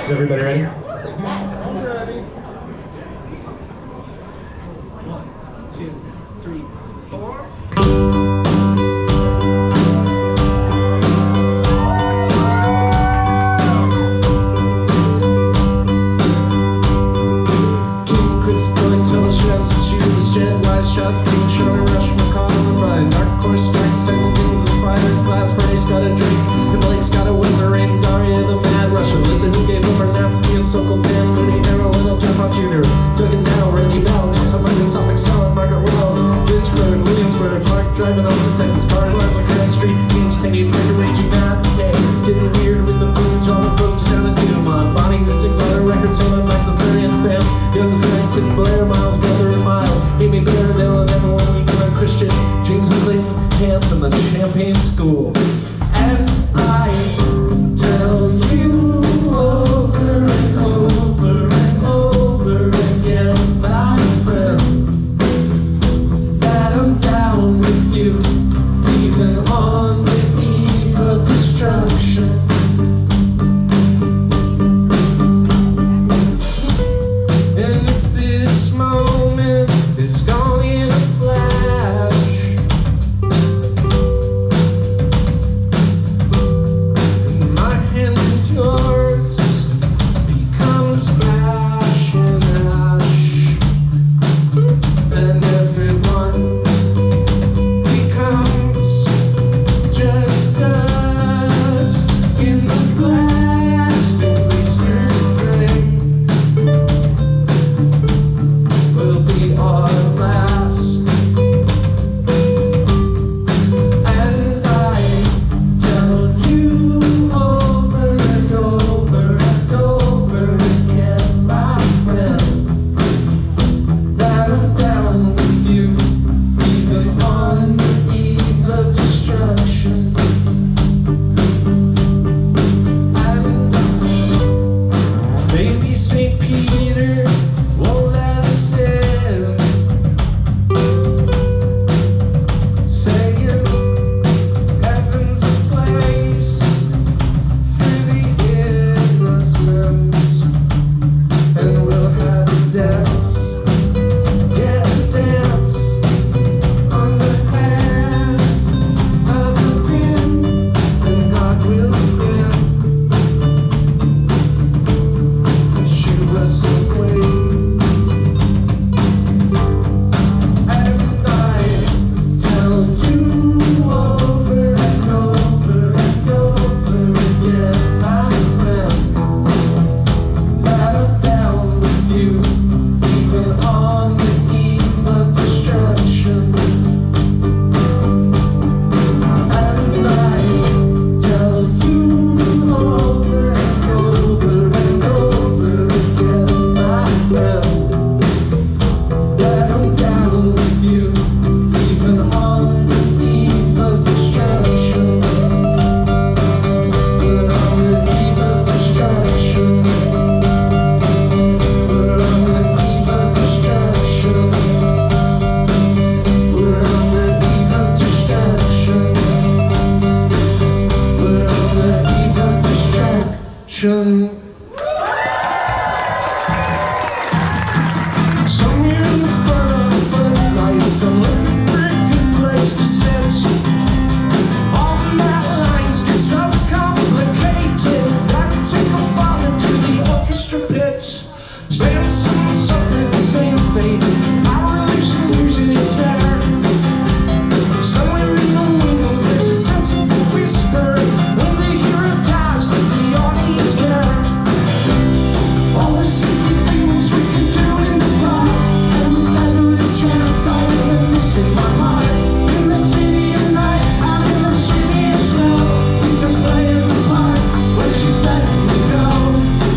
Is everybody ready? I'm ready. 1, 2, 3, 4. Got a drink, and Blake's got a whimpering. Daria the mad Russia. Listen, who gave him her naps? The Sokol Dan, Mooney, Arrow, and Jeff Hawk Jr. Took him down, Randy Bell, James Humphrey, Suffolk, Solid, Margaret Wells, Lynchburg, Williamsburg, Park, driving Austin, Texas, car, McCarran Street, Beach, Teddy, Fraser, raging mad, okay. Getting weird with the footage, all the folks down in Newmont. Bonnie, who sings all her records, Salem, Max, the 30th fam. Young Farrington, Blair, Miles, Brother, and Miles. Amy Beardale, and everyone we know, Christian, James McLean, Camps, and the Champagne School. And I tell you over and over and over again, my friend, that I'm down with you, even on the eve of destruction. And if this moment is gone in a flash,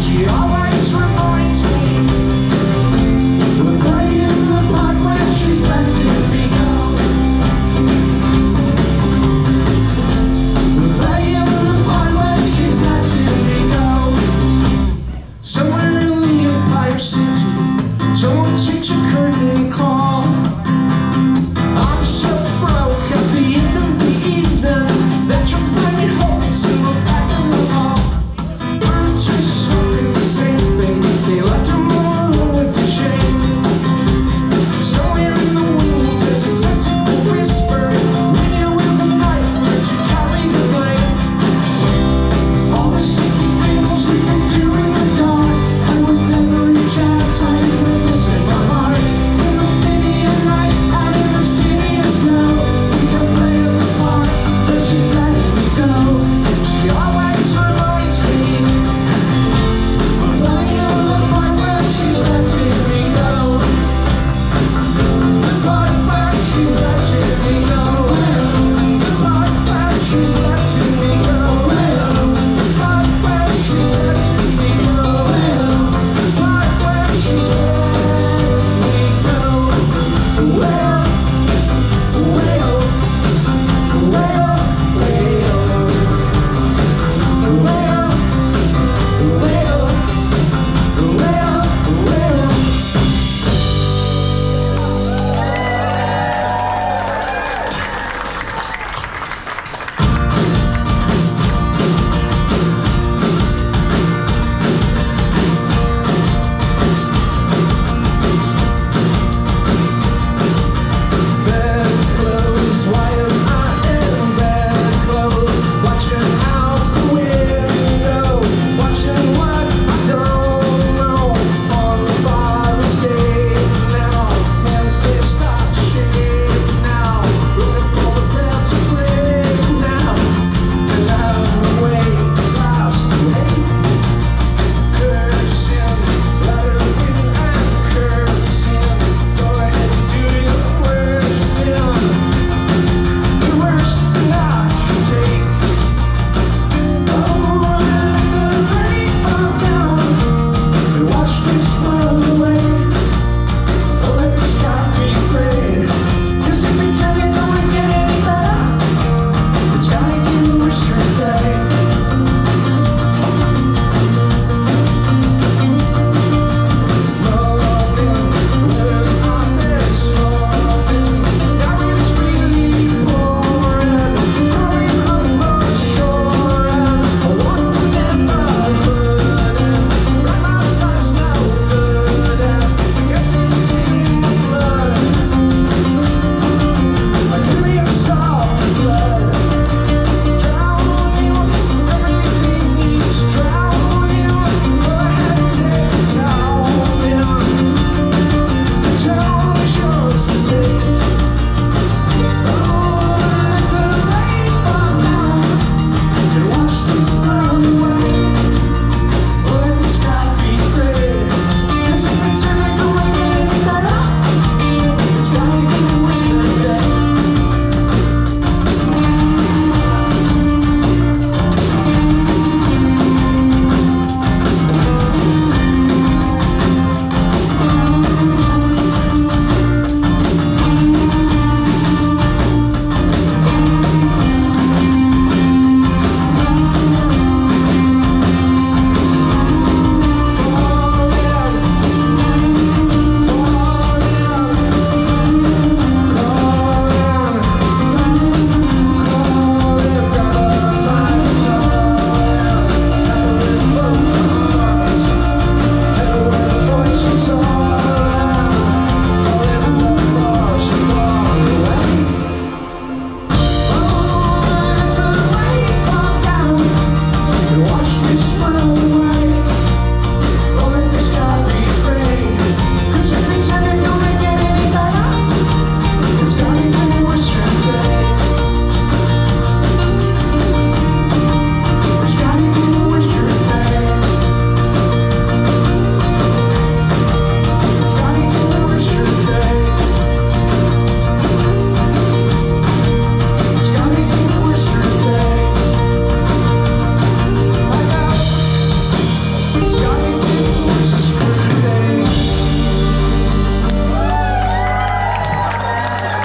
She always reminds me, we're playing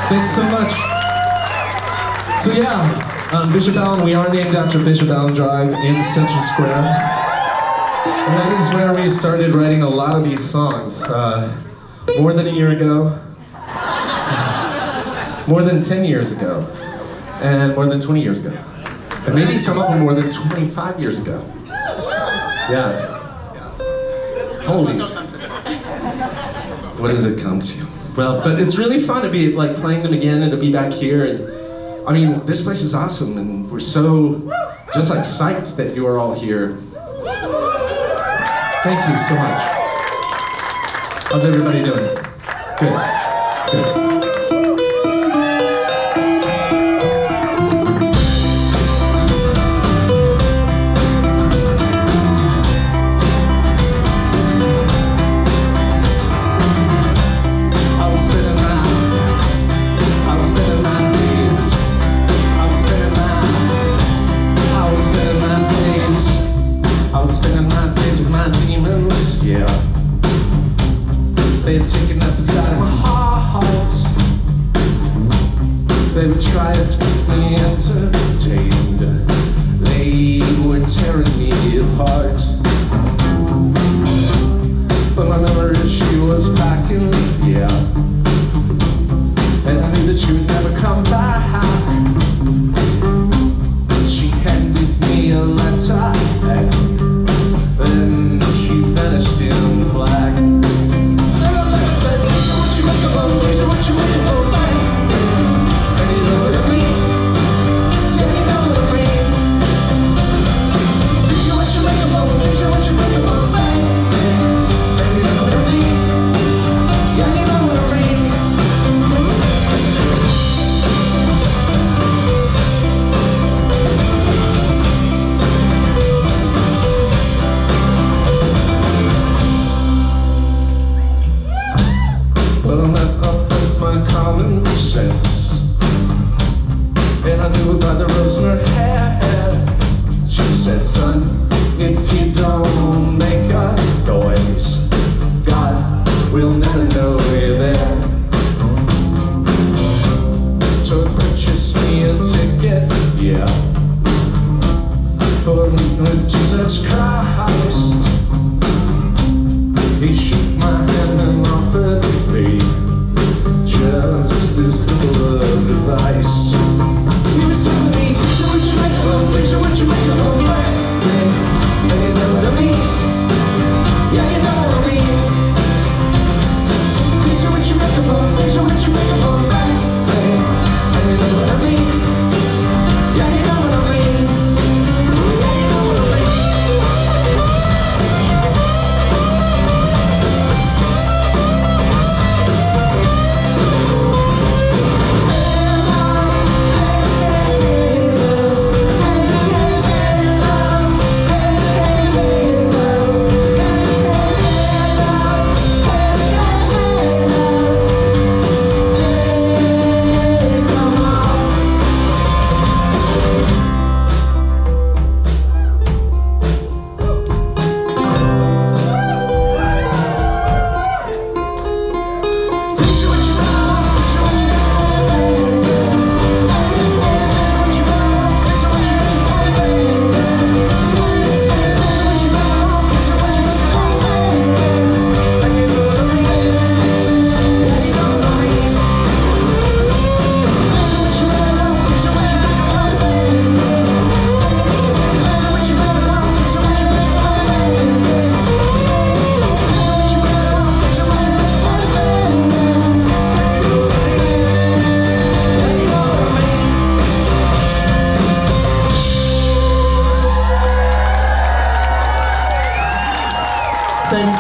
Thanks so much. So yeah, Bishop Allen, we are named after Bishop Allen Drive in Central Square. And that is where we started writing a lot of these songs. More than a year ago, more than 10 years ago, and more than 20 years ago. And maybe some of them more than 25 years ago. Yeah. Holy. What does it come to? Well, but it's really fun to be like playing them again and to be back here. And I mean, this place is awesome, and we're so just like psyched that you are all here. Thank you so much. How's everybody doing? Good. Good. They had taken up inside of my heart. They were trying to keep me entertained. They were tearing me apart. But my memory, she was packing, yeah. And I knew that she would never come back. She handed me a letter, and then she vanished in black. These are what you make of life. And you know what I mean? Yeah, you know what I mean. These are what you make of these are what you make of life. And you know what I mean? Yeah, you know what I mean. Well, I'm not up with my common sense, and I knew about the rose in her hair. She said, son, if you don't make a noise, God will never know you're there. So it purchased me a ticket, yeah, for meeting with Jesus Christ. He shook my hand and offered me just this little advice. He was telling me, these are what you make of, these are what you make of life. And you know what I mean? Yeah, you know what I mean. These are what you make of, these are what you make of life. And you know what I mean? Yeah, you know what I mean. Yeah, you know what I mean. Thanks.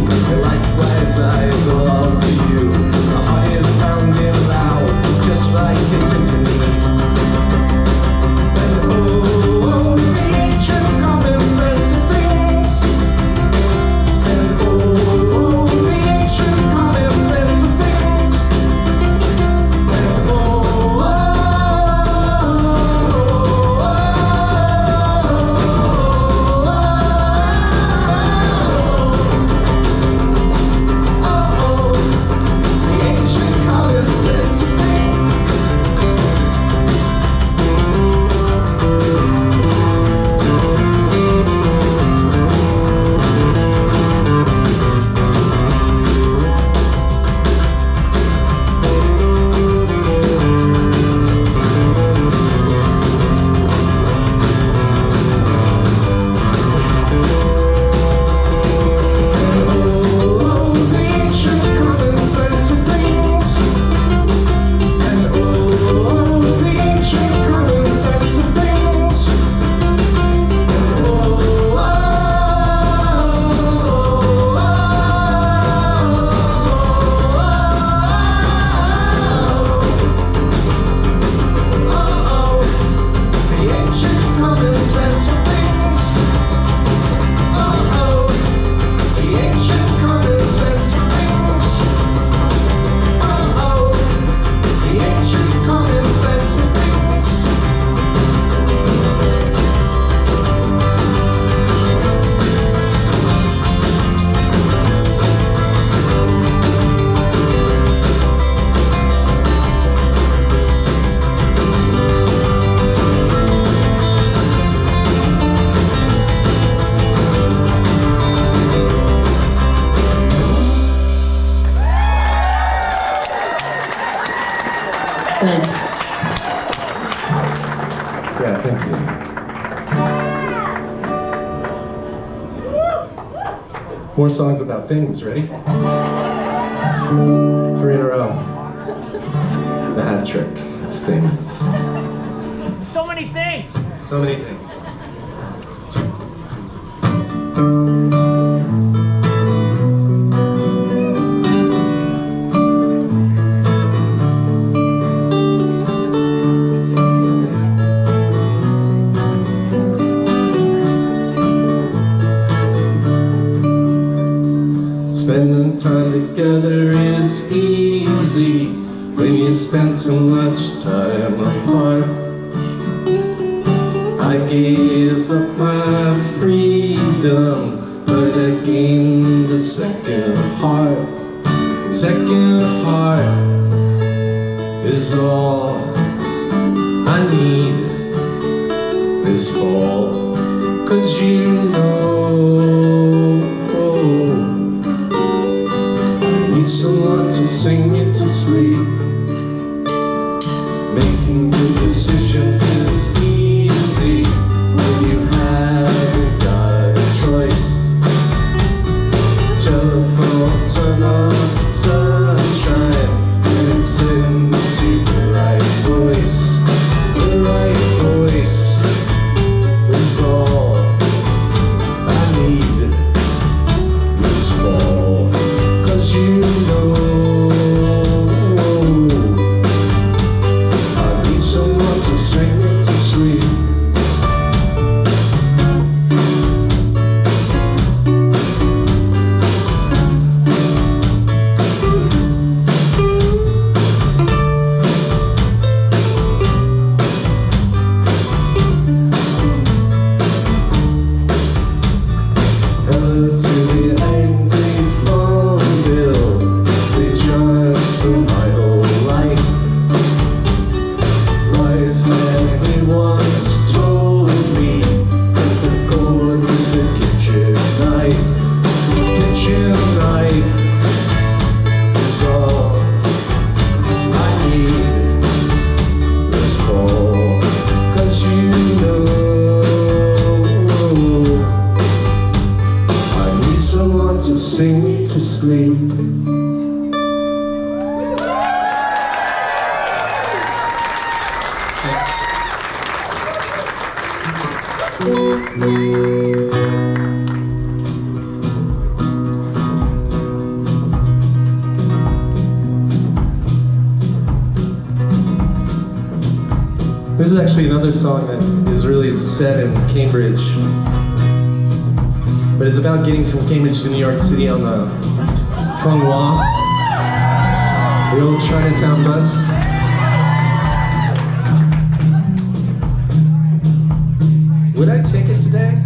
And likewise I belong to you. My heart is pounding loud, just like it's in me. And oh, the ancient common sense of things. And oh, the ancient common sense of things. And oh, the ancient common sense of things. Thanks. Yeah, thank you. More songs about things, ready? 3 in a row. The hat trick of things. So many things. So many things. Spending time together is easy when you spend so much time apart. I gave up my freedom, but I gained a second heart. Second heart is all I need this fall. 'Cause you know someone to sing you to sleep. Making good decisions is easy when you haven't got a choice. Telephone, turn on the sunshine, and it sends you the right voice. The right voice is all I need this fall. 'Cause you know I need someone to sing me to sleep. Hello to the angry phone bill. They charge for my whole life. Wise man, he once told me that the cord was the kitchen knife. Kitchen knife is all I need this fall. 'Cause you know I need someone to sing me to sleep. actually another song that is really set in Cambridge. But it's about getting from Cambridge to New York City on the Feng Hua, the old Chinatown bus. Would I take it today?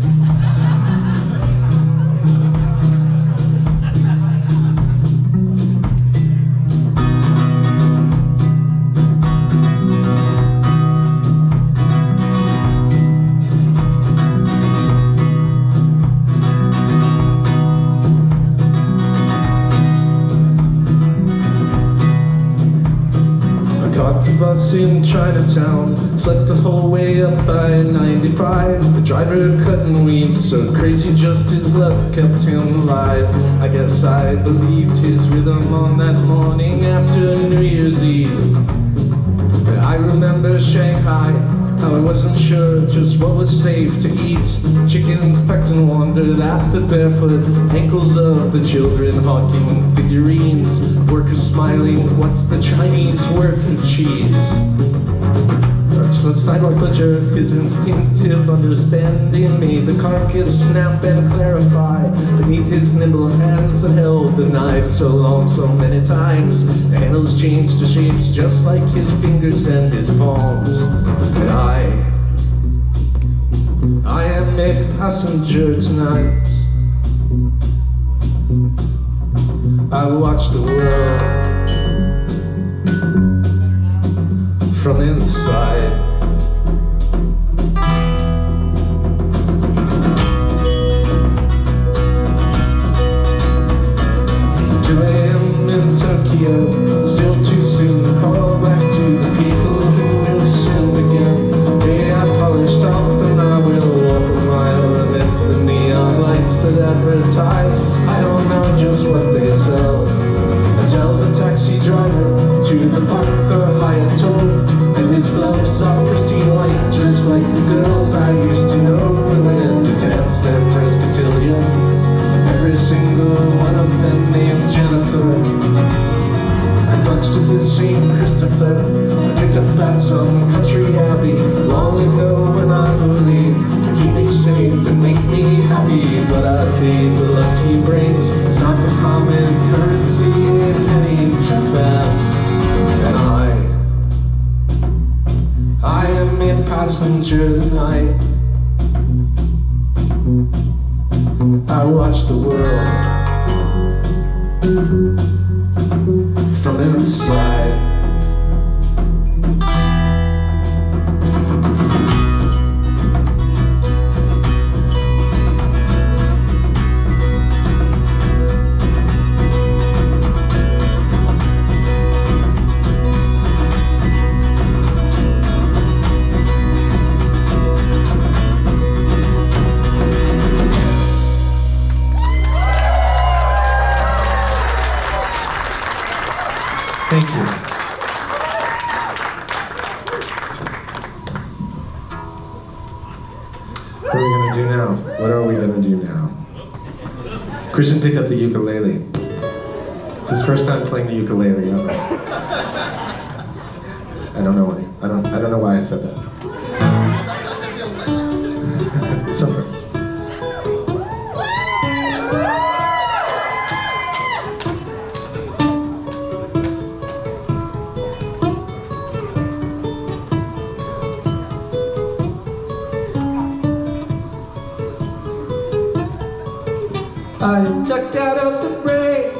Caught the bus in Chinatown, slept the whole way up by 95. The driver couldn't weave, so crazy just his luck kept him alive. I guess I believed his rhythm on that morning after New Year's Eve. I remember Shanghai, how I wasn't sure just what was safe to eat. Chickens pecked and wandered at the barefoot ankles of the children hawking figurines. Workers smiling, what's the Chinese word for cheese? The sidewalk butcher, his instinctive understanding made the carcass snap and clarify beneath his nimble hands that held the knife so long, so many times. The handles changed to shapes just like his fingers and his palms. And I am a passenger tonight. I watch the world from inside. 2 a.m. in Tokyo, still too soon to call back to the people who will soon begin. Day I polished off and I will walk a mile amidst the neon lights that advertise. I don't know just what they sell. I tell the taxi driver to the park or Hayato, and his gloves are pristine white, just like the girls I used to know who went to dance their first cotillion. Every single one of them named Jennifer. I punched at the St. Christopher. I picked up at some country abbey long ago when I believed to keep me safe and make me happy. But I see the luck he brings is not the common currency in penny Japan. And I am a passenger tonight. I watch the world from inside. Thank you. What are we going to do now? What are we going to do now? Christian picked up the ukulele. It's his first time playing the ukulele ever. I don't know why. I don't know why I said that. Sometimes. I ducked out of the rain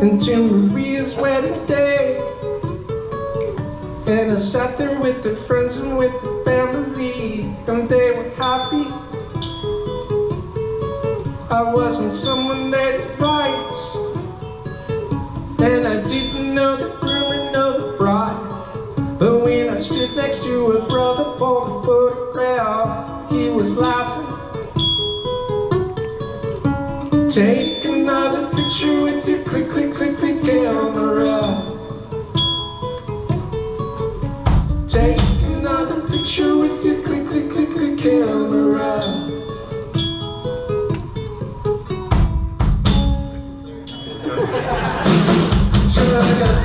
into Maria's wedding day, and I sat there with the friends and with the family, and they were happy. I wasn't someone they'd invite, and I didn't know the groom or know the bride. But when I stood next to a brother for the photograph, he was laughing. Take another picture with your click, click, click, click camera. Take another picture with your click, click, click, click camera. Should I got